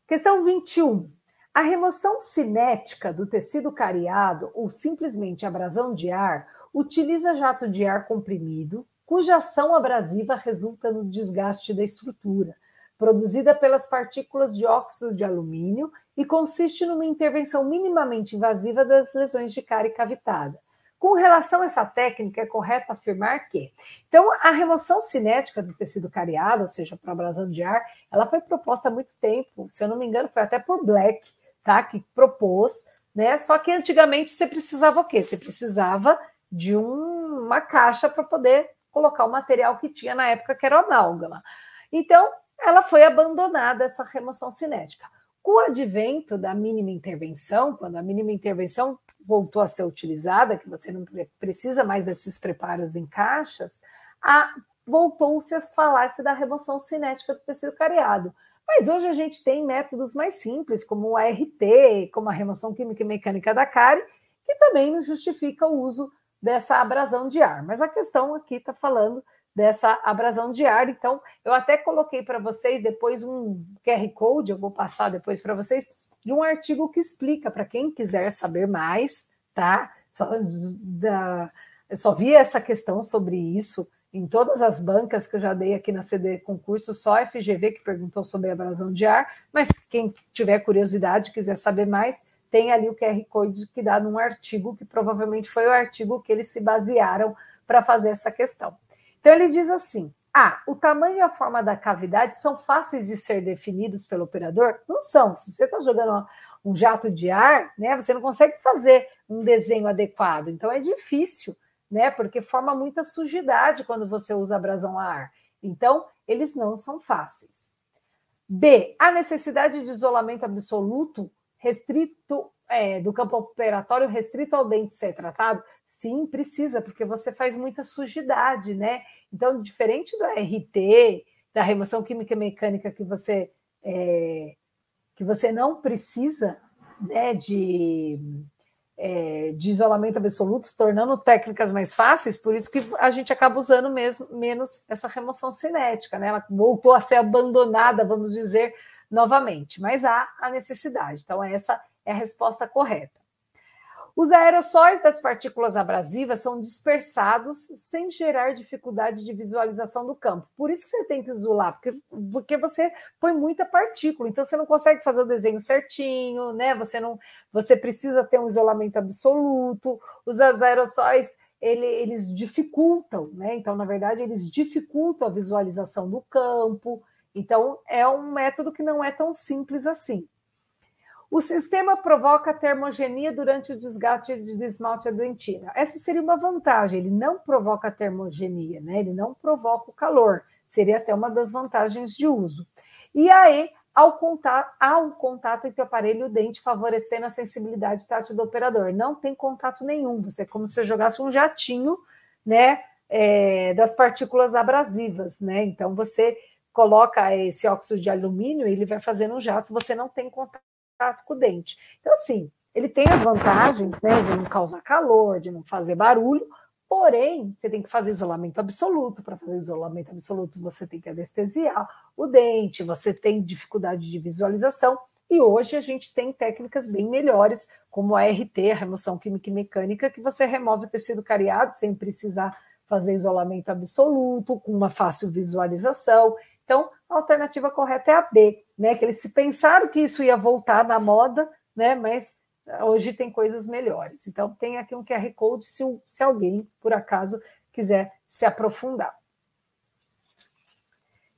Questão 21. A remoção cinética do tecido cariado ou simplesmente abrasão de ar utiliza jato de ar comprimido, cuja ação abrasiva resulta no desgaste da estrutura, produzida pelas partículas de óxido de alumínio e consiste numa intervenção minimamente invasiva das lesões de cárie cavitada. Com relação a essa técnica, é correto afirmar que... Então, a remoção cinética do tecido cariado, ou seja, para abrasão de ar, ela foi proposta há muito tempo, se eu não me engano, foi até por Black, tá, que propôs, né? Só que antigamente você precisava o quê? Você precisava de uma caixa para poder colocar o material que tinha na época, que era o amálgama. Então, ela foi abandonada, essa remoção cinética. Com o advento da mínima intervenção, quando a mínima intervenção voltou a ser utilizada, que você não precisa mais desses preparos em caixas, voltou-se a falar-se da remoção cinética do tecido cariado. Mas hoje a gente tem métodos mais simples, como o ART, como a remoção química e mecânica da cárie, que também não justifica o uso dessa abrasão de ar. Mas a questão aqui está falando dessa abrasão de ar. Então, eu até coloquei para vocês depois um QR Code, eu vou passar depois para vocês, de um artigo que explica, para quem quiser saber mais, tá? Eu só vi essa questão sobre isso em todas as bancas que eu já dei aqui na CD Concurso, só a FGV que perguntou sobre a abrasão de ar, mas quem tiver curiosidade, quiser saber mais, tem ali o QR Code que dá num artigo, que provavelmente foi o artigo que eles se basearam para fazer essa questão. Então, ele diz assim, o tamanho e a forma da cavidade são fáceis de ser definidos pelo operador? Não são. Se você está jogando um jato de ar, né, você não consegue fazer um desenho adequado. Então, é difícil, né, porque forma muita sujidade quando você usa abrasão a ar. Então, eles não são fáceis. B, a necessidade de isolamento absoluto restrito do campo operatório restrito ao dente ser tratado? Sim, precisa, porque você faz muita sujidade, né? Então, diferente do RT, da remoção química e mecânica que você não precisa, né, de isolamento absoluto, tornando técnicas mais fáceis, por isso que a gente acaba usando menos essa remoção cinética, né? Ela voltou a ser abandonada, vamos dizer, novamente, mas há a necessidade. Então, essa é a resposta correta. Os aerossóis das partículas abrasivas são dispersados sem gerar dificuldade de visualização do campo. Por isso que você tem que isolar, porque você põe muita partícula, então você não consegue fazer o desenho certinho, né? Você precisa ter um isolamento absoluto. Os aerossóis, eles dificultam, né? Então, na verdade, eles dificultam a visualização do campo. Então, é um método que não é tão simples assim. O sistema provoca termogenia durante o desgaste de esmalte à dentina. Essa seria uma vantagem, ele não provoca termogenia, né? Ele não provoca o calor, seria até uma das vantagens de uso. E aí, há um contato entre o aparelho e o dente, favorecendo a sensibilidade tátil do operador. Não tem contato nenhum, é como se você jogasse um jatinho, né, das partículas abrasivas, né? Então, você coloca esse óxido de alumínio, ele vai fazendo um jato, você não tem contato com o dente. Então, assim, ele tem as vantagens, né, de não causar calor, de não fazer barulho, porém, você tem que fazer isolamento absoluto. Para fazer isolamento absoluto, você tem que anestesiar o dente, você tem dificuldade de visualização, e hoje a gente tem técnicas bem melhores, como a ART, a remoção química e mecânica, que você remove o tecido cariado sem precisar fazer isolamento absoluto, com uma fácil visualização. Então, a alternativa correta é a B, né? Que eles se pensaram que isso ia voltar na moda, né? Mas hoje tem coisas melhores. Então, tem aqui um QR Code se alguém, por acaso, quiser se aprofundar.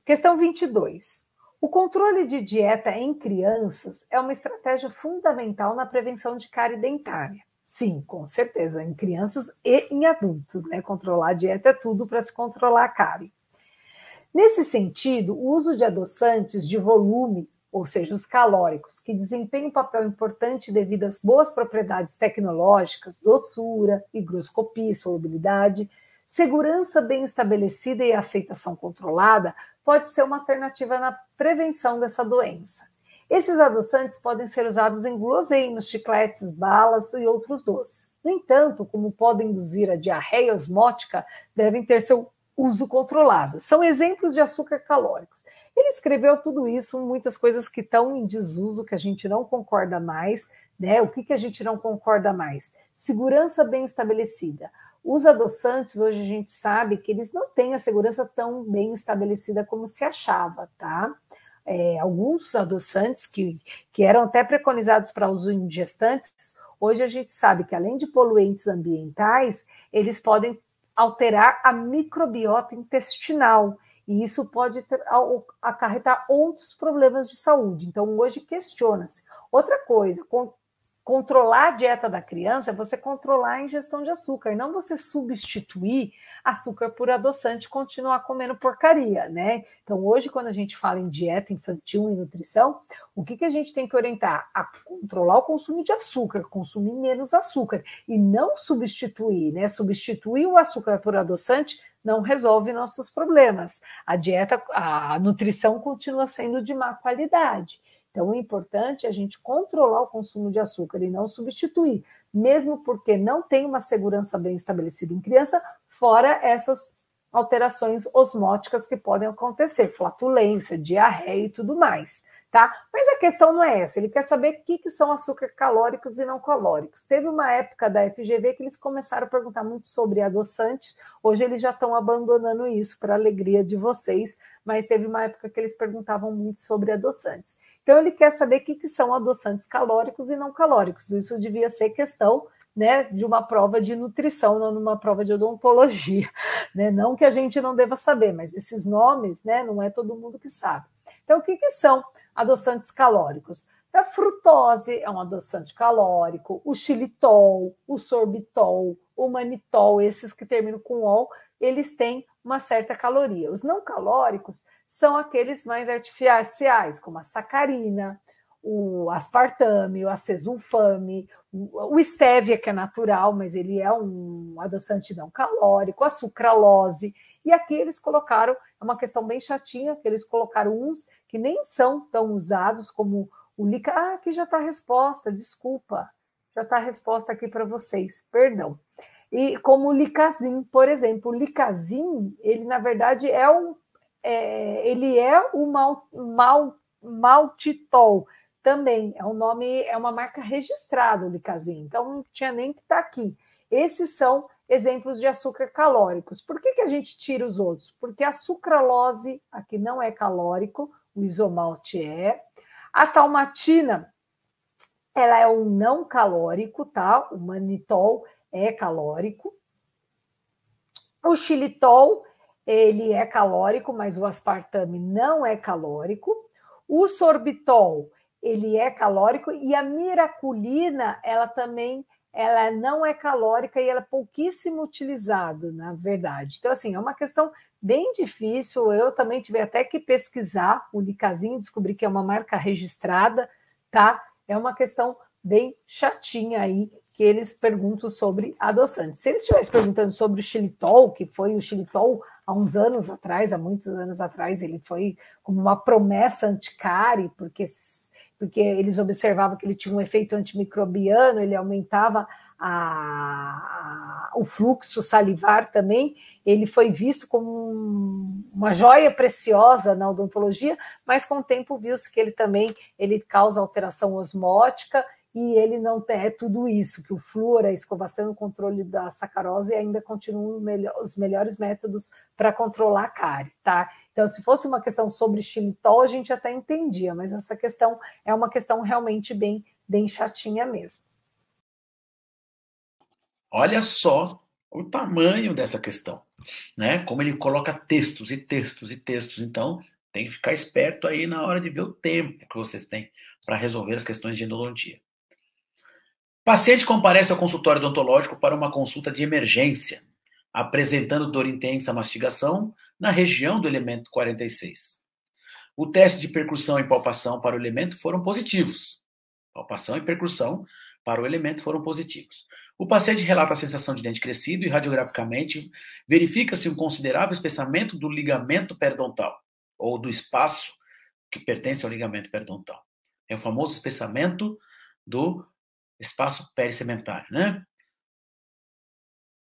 Questão 22. O controle de dieta em crianças é uma estratégia fundamental na prevenção de cárie dentária. Sim, com certeza, em crianças e em adultos, né? Controlar a dieta é tudo para se controlar a cárie. Nesse sentido, o uso de adoçantes de volume, ou seja, os calóricos, que desempenham um papel importante devido às boas propriedades tecnológicas, doçura, higroscopia, solubilidade, segurança bem estabelecida e aceitação controlada, pode ser uma alternativa na prevenção dessa doença. Esses adoçantes podem ser usados em guloseimas, chicletes, balas e outros doces. No entanto, como podem induzir a diarreia osmótica, devem ter seu uso controlado. São exemplos de açúcar calóricos. Ele escreveu tudo isso, muitas coisas que estão em desuso, que a gente não concorda mais, né? O que a gente não concorda mais? Segurança bem estabelecida. Os adoçantes, hoje a gente sabe que eles não têm a segurança tão bem estabelecida como se achava, tá? Alguns adoçantes que eram até preconizados para uso em gestantes, hoje a gente sabe que além de poluentes ambientais, eles podem alterar a microbiota intestinal, e isso pode acarretar outros problemas de saúde. Então, hoje questiona-se. Outra coisa, controlar a dieta da criança é você controlar a ingestão de açúcar, não você substituir açúcar por adoçante e continuar comendo porcaria, né? Então, hoje, quando a gente fala em dieta infantil e nutrição, o que a gente tem que orientar? A controlar o consumo de açúcar, consumir menos açúcar e não substituir, né? Substituir o açúcar por adoçante não resolve nossos problemas. A dieta, a nutrição continua sendo de má qualidade. Então, o importante é a gente controlar o consumo de açúcar e não substituir, mesmo porque não tem uma segurança bem estabelecida em criança, fora essas alterações osmóticas que podem acontecer, flatulência, diarreia e tudo mais, tá? Mas a questão não é essa, ele quer saber o que são açúcares calóricos e não calóricos. Teve uma época da FGV que eles começaram a perguntar muito sobre adoçantes, hoje eles já estão abandonando isso, para a alegria de vocês, mas teve uma época que eles perguntavam muito sobre adoçantes. Então, ele quer saber o que são adoçantes calóricos e não calóricos. Isso devia ser questão, né, de uma prova de nutrição, não numa prova de odontologia. Né? Não que a gente não deva saber, mas esses nomes, né, não é todo mundo que sabe. Então, o que são adoçantes calóricos? A frutose é um adoçante calórico, o xilitol, o sorbitol, o manitol, esses que terminam com ol, eles têm uma certa caloria. Os não calóricos são aqueles mais artificiais, como a sacarina, o aspartame, o acesulfame, o stevia, que é natural, mas ele é um adoçante não calórico, a sucralose. E aqui eles colocaram, é uma questão bem chatinha, que eles colocaram uns que nem são tão usados como o lica. Ah, aqui já está a resposta, desculpa. Já está a resposta aqui para vocês, perdão. E como o Licazin, por exemplo. O Licazin, ele na verdade ele é o maltitol também. É um nome, é uma marca registrada, o Licazin. Então não tinha nem que estar aqui. Esses são exemplos de açúcar calóricos. Por que a gente tira os outros? Porque a sucralose aqui não é calórico, o isomalte é. A talmatina, ela é um não calórico, tá? O manitol é calórico. O xilitol, ele é calórico, mas o aspartame não é calórico. O sorbitol, ele é calórico, e a miraculina, ela não é calórica e ela é pouquíssimo utilizada, na verdade. Então, assim, é uma questão bem difícil. Eu também tive até que pesquisar o Licazin, descobri que é uma marca registrada, tá? É uma questão bem chatinha aí, que eles perguntam sobre adoçantes. Se eles estivessem perguntando sobre o xilitol, que foi o xilitol há uns anos atrás, há muitos anos atrás, ele foi como uma promessa anticárie, porque eles observavam que ele tinha um efeito antimicrobiano, ele aumentava o fluxo salivar também, ele foi visto como uma joia preciosa na odontologia, mas com o tempo viu-se que ele causa alteração osmótica, e ele não é tudo isso, que o flúor, a escovação e o controle da sacarose ainda continuam os melhores métodos para controlar a cárie, tá? Então, se fosse uma questão sobre xilitol, a gente até entendia, mas essa questão é uma questão realmente bem, bem chatinha mesmo. Olha só o tamanho dessa questão, né? Como ele coloca textos e textos e textos. Então, tem que ficar esperto aí na hora de ver o tempo que vocês têm para resolver as questões de endodontia. Paciente comparece ao consultório odontológico para uma consulta de emergência, apresentando dor intensa mastigação na região do elemento 46. O teste de percussão e palpação para o elemento foram positivos. Palpação e percussão para o elemento foram positivos. O paciente relata a sensação de dente crescido e radiograficamente verifica-se um considerável espessamento do ligamento periodontal, ou do espaço que pertence ao ligamento periodontal. É o famoso espessamento do espaço pericementário, né?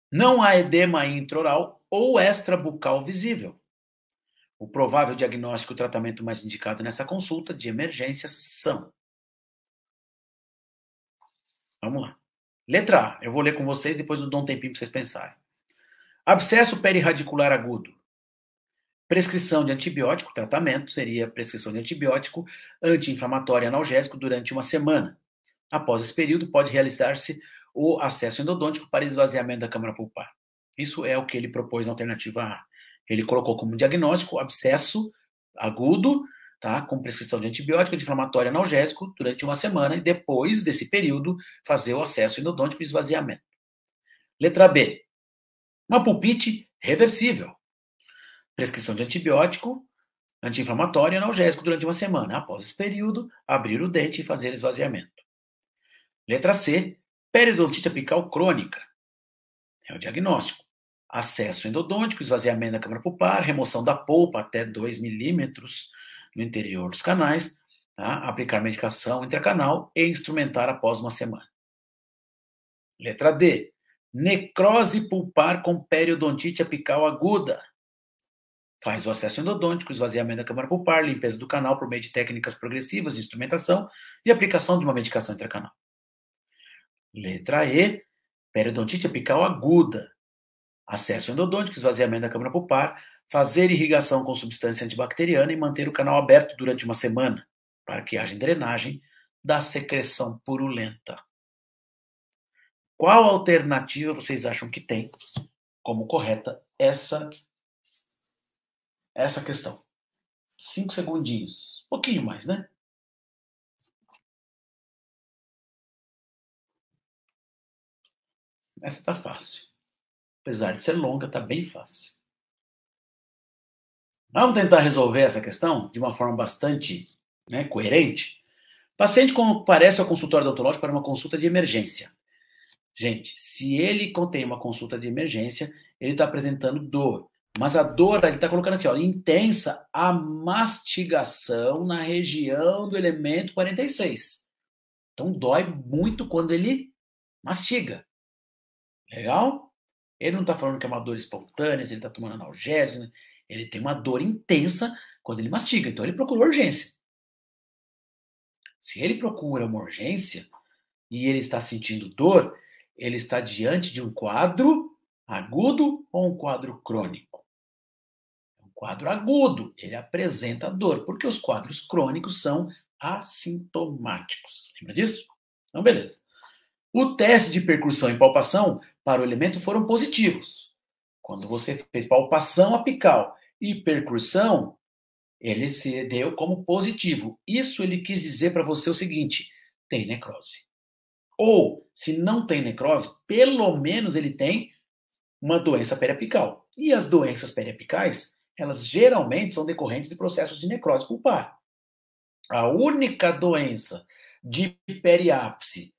Não há edema intraoral ou extrabucal visível. O provável diagnóstico e o tratamento mais indicado nessa consulta de emergência são... Vamos lá. Letra A, eu vou ler com vocês, depois eu dou um tempinho para vocês pensarem. Abscesso perirradicular agudo. Prescrição de antibiótico, tratamento seria prescrição de antibiótico anti-inflamatório e analgésico durante uma semana. Após esse período, pode realizar-se o acesso endodôntico para esvaziamento da câmara pulpar. Isso é o que ele propôs na alternativa A. Ele colocou como diagnóstico abscesso agudo, tá, com prescrição de antibiótico anti-inflamatório e analgésico durante uma semana e depois desse período fazer o acesso endodôntico e esvaziamento. Letra B. Uma pulpite reversível. Prescrição de antibiótico, anti-inflamatório e analgésico durante uma semana. Após esse período, abrir o dente e fazer esvaziamento. Letra C. Periodontite apical crônica. É o diagnóstico. Acesso endodôntico, esvaziamento da câmara pulpar, remoção da polpa até 2 milímetros no interior dos canais, tá? Aplicar medicação intracanal e instrumentar após uma semana. Letra D. Necrose pulpar com periodontite apical aguda. Faz o acesso endodôntico, esvaziamento da câmara pulpar, limpeza do canal por meio de técnicas progressivas de instrumentação e aplicação de uma medicação intracanal. Letra E, periodontite apical aguda. Acesso endodôntico, esvaziamento da câmara pulpar, fazer irrigação com substância antibacteriana e manter o canal aberto durante uma semana, para que haja drenagem da secreção purulenta. Qual alternativa vocês acham que tem como correta essa questão? 5 segundinhos. Um pouquinho mais, né? Essa tá fácil. Apesar de ser longa, tá bem fácil. Vamos tentar resolver essa questão de uma forma bastante, coerente. Paciente comparece ao consultório odontológico para uma consulta de emergência. Gente, se ele contém uma consulta de emergência, ele está apresentando dor. Mas a dor, ele está colocando aqui, ó, intensa a mastigação na região do elemento 46. Então dói muito quando ele mastiga. Legal? Ele não está falando que é uma dor espontânea, se ele está tomando analgésico, né? Ele tem uma dor intensa quando ele mastiga. Então ele procura urgência. Se ele procura uma urgência e ele está sentindo dor, ele está diante de um quadro agudo ou um quadro crônico? Um quadro agudo, ele apresenta dor, porque os quadros crônicos são assintomáticos. Lembra disso? Então, beleza. O teste de percussão e palpação para o elemento foram positivos. Quando você fez palpação apical e percussão, ele se deu como positivo. Isso ele quis dizer para você o seguinte: tem necrose. Ou, se não tem necrose, pelo menos ele tem uma doença periapical. E as doenças periapicais, elas geralmente são decorrentes de processos de necrose pulpar. A única doença de periápse,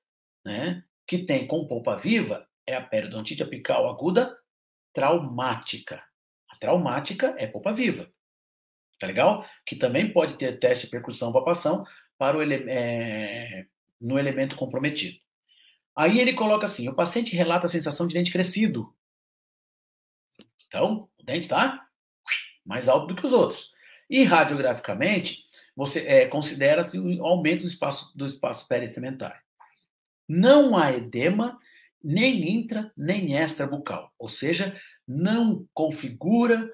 que tem com polpa viva é a periodontite apical aguda traumática. A traumática é polpa viva. Tá legal? Que também pode ter teste de percussão palpação para no elemento comprometido. Aí ele coloca assim: o paciente relata a sensação de dente crescido. Então, o dente está mais alto do que os outros. E radiograficamente, você considera-se o aumento do espaço perissegmentar. Não há edema, nem intra, nem extrabucal. Ou seja, não configura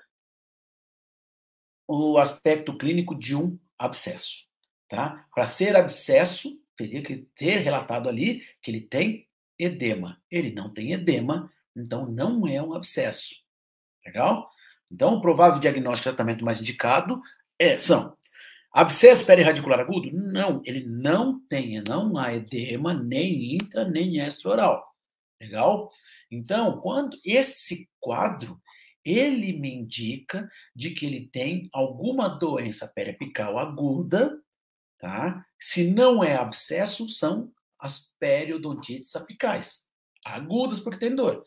o aspecto clínico de um abscesso. Tá? Para ser abscesso, teria que ter relatado ali que ele tem edema. Ele não tem edema, então não é um abscesso. Legal? Então, o provável diagnóstico e tratamento mais indicado são abscesso perirradicular agudo? Não, ele não tem, não há edema, nem intra, nem extraoral. Legal? Então, quando esse quadro, ele me indica de que ele tem alguma doença periapical aguda, tá? Se não é abscesso, são as periodontites apicais. Agudas porque tem dor.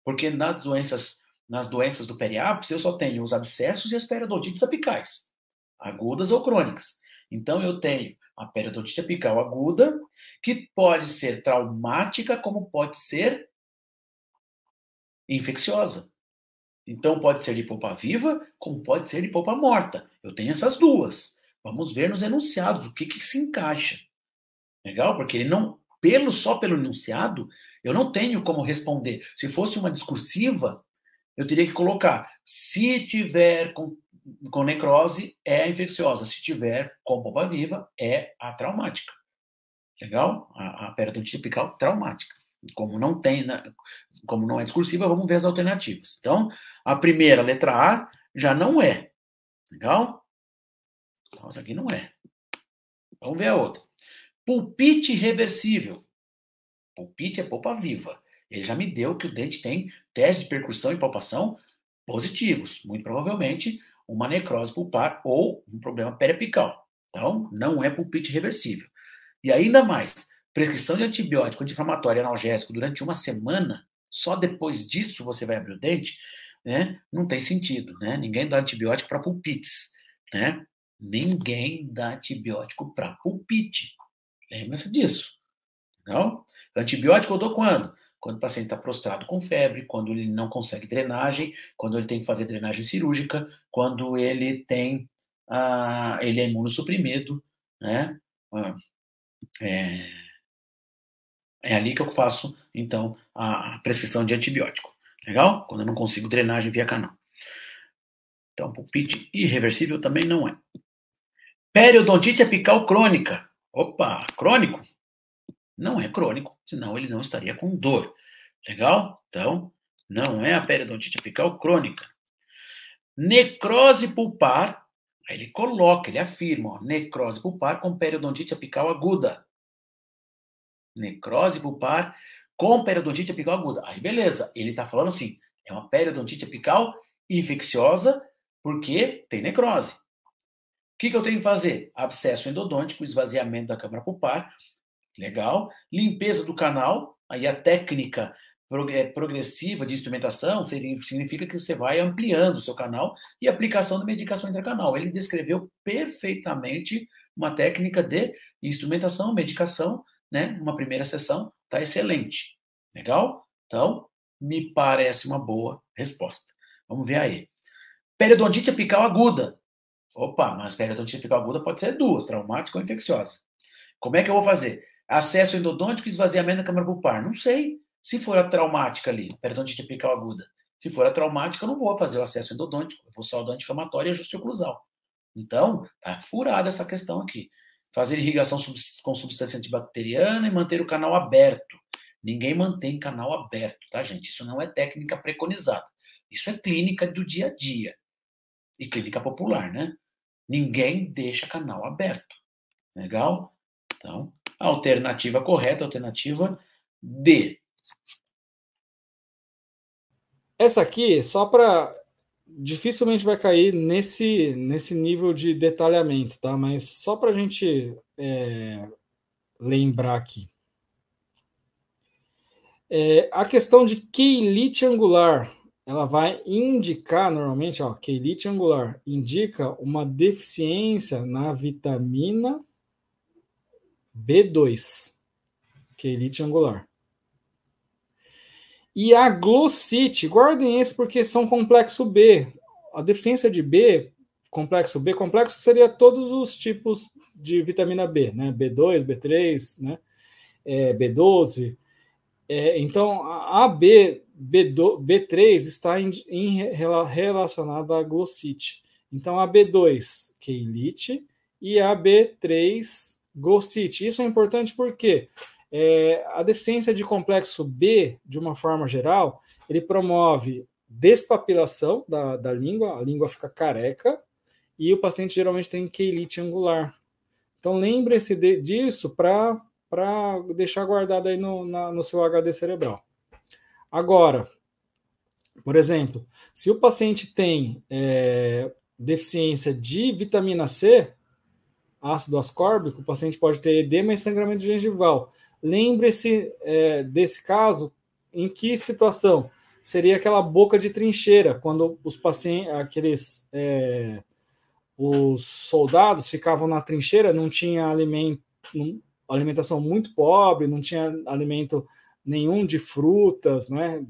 Porque nas doenças do periápice, eu só tenho os abscessos e as periodontites apicais, agudas ou crônicas. Então, eu tenho a periodontite apical aguda, que pode ser traumática, como pode ser infecciosa. Então pode ser de polpa viva, como pode ser de polpa morta. Eu tenho essas duas. Vamos ver nos enunciados o que se encaixa. Legal? Porque ele não, só pelo enunciado, eu não tenho como responder. Se fosse uma discursiva, eu teria que colocar: se tiver com necrose, é a infecciosa. Se tiver com polpa viva, é a traumática. Legal? A periodontite apical traumática. Como não tem, como não é discursiva, vamos ver as alternativas. Então, a primeira, letra A, já não é. Legal? Então, essa aqui não é. Vamos ver a outra. Pulpite reversível. Pulpite é polpa viva. Ele já me deu que o dente tem teste de percussão e palpação positivos. Muito provavelmente uma necrose pulpar ou um problema periapical. Então, não é pulpite reversível. E ainda mais, prescrição de antibiótico anti-inflamatório e analgésico durante uma semana, só depois disso você vai abrir o dente, né? Não tem sentido, né? Ninguém dá antibiótico para pulpites, né? Ninguém dá antibiótico para pulpite. Lembra-se disso. Não? Antibiótico eu dou quando? Quando o paciente está prostrado com febre, quando ele não consegue drenagem, quando ele tem que fazer drenagem cirúrgica, quando ele tem ele é imunossuprimido, né? É ali que eu faço, então, a prescrição de antibiótico. Legal? Quando eu não consigo drenagem via canal. Então, pulpite irreversível também não é. Periodontite apical crônica. Opa, crônico? Não é crônico, senão ele não estaria com dor. Legal? Então, não é a periodontite apical crônica. Necrose pulpar, aí ele coloca, ele afirma, ó, necrose pulpar com periodontite apical aguda. Necrose pulpar com periodontite apical aguda. Aí, beleza, ele está falando assim, é uma periodontite apical infecciosa porque tem necrose. O que eu tenho que fazer? Abscesso endodôntico, esvaziamento da câmara pulpar, legal. Limpeza do canal, aí a técnica progressiva de instrumentação significa que você vai ampliando o seu canal e aplicação de medicação intracanal. Ele descreveu perfeitamente uma técnica de instrumentação, medicação, né? Uma primeira sessão, tá excelente. Legal? Então, me parece uma boa resposta. Vamos ver aí. Periodontite apical aguda. Opa, mas periodontite apical aguda pode ser duas, traumática ou infecciosa. Como é que eu vou fazer? Acesso endodôntico e esvaziamento da câmara pulpar. Não sei. Se for a traumática ali, periodontite apical aguda. Se for a traumática, eu não vou fazer o acesso endodôntico. Eu vou só dar anti-inflamatório e ajuste oclusal. Então, tá furada essa questão aqui. Fazer irrigação com substância antibacteriana e manter o canal aberto. Ninguém mantém canal aberto, tá, gente? Isso não é técnica preconizada. Isso é clínica do dia a dia. E clínica popular, né? Ninguém deixa canal aberto. Legal? Então, a alternativa correta, a alternativa D. Essa aqui, só para... Dificilmente vai cair nesse nível de detalhamento, tá? Mas só para a gente lembrar aqui. A questão de queilite angular, ela vai indicar, normalmente, ó, queilite angular indica uma deficiência na vitamina B2, queilite angular. E a glossite, guardem esse porque são complexo B. A deficiência de B, complexo seria todos os tipos de vitamina B, né? B2, B3, né? B12. Então, a B3 está relacionada à glossite. Então, a B2, queilite, e a B3, glossite. Isso é importante porque a deficiência de complexo B, de uma forma geral, ele promove despapilação da língua, a língua fica careca, e o paciente geralmente tem queilite angular. Então, lembre-se disso para deixar guardado aí no seu HD cerebral. Agora, por exemplo, se o paciente tem deficiência de vitamina C, ácido ascórbico, o paciente pode ter edema e sangramento gengival. Lembre-se desse caso, em que situação? Seria aquela boca de trincheira, quando os pacientes, os soldados ficavam na trincheira, não tinha alimentação muito pobre, não tinha alimento nenhum de frutas, né?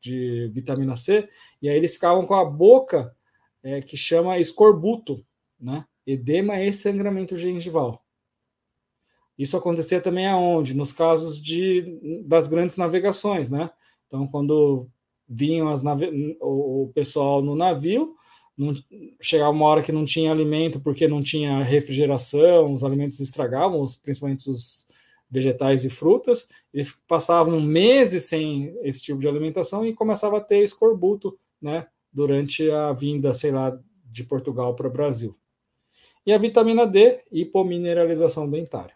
de vitamina C, e aí eles ficavam com a boca que chama escorbuto, né? Edema e sangramento gengival. Isso acontecia também aonde? Nos casos das grandes navegações, né? Então, quando vinham o pessoal no navio, chegava uma hora que não tinha alimento porque não tinha refrigeração, os alimentos estragavam, principalmente os vegetais e frutas, eles passavam meses sem esse tipo de alimentação e começava a ter escorbuto, né, durante a vinda, sei lá, de Portugal para o Brasil. E a vitamina D, hipomineralização dentária.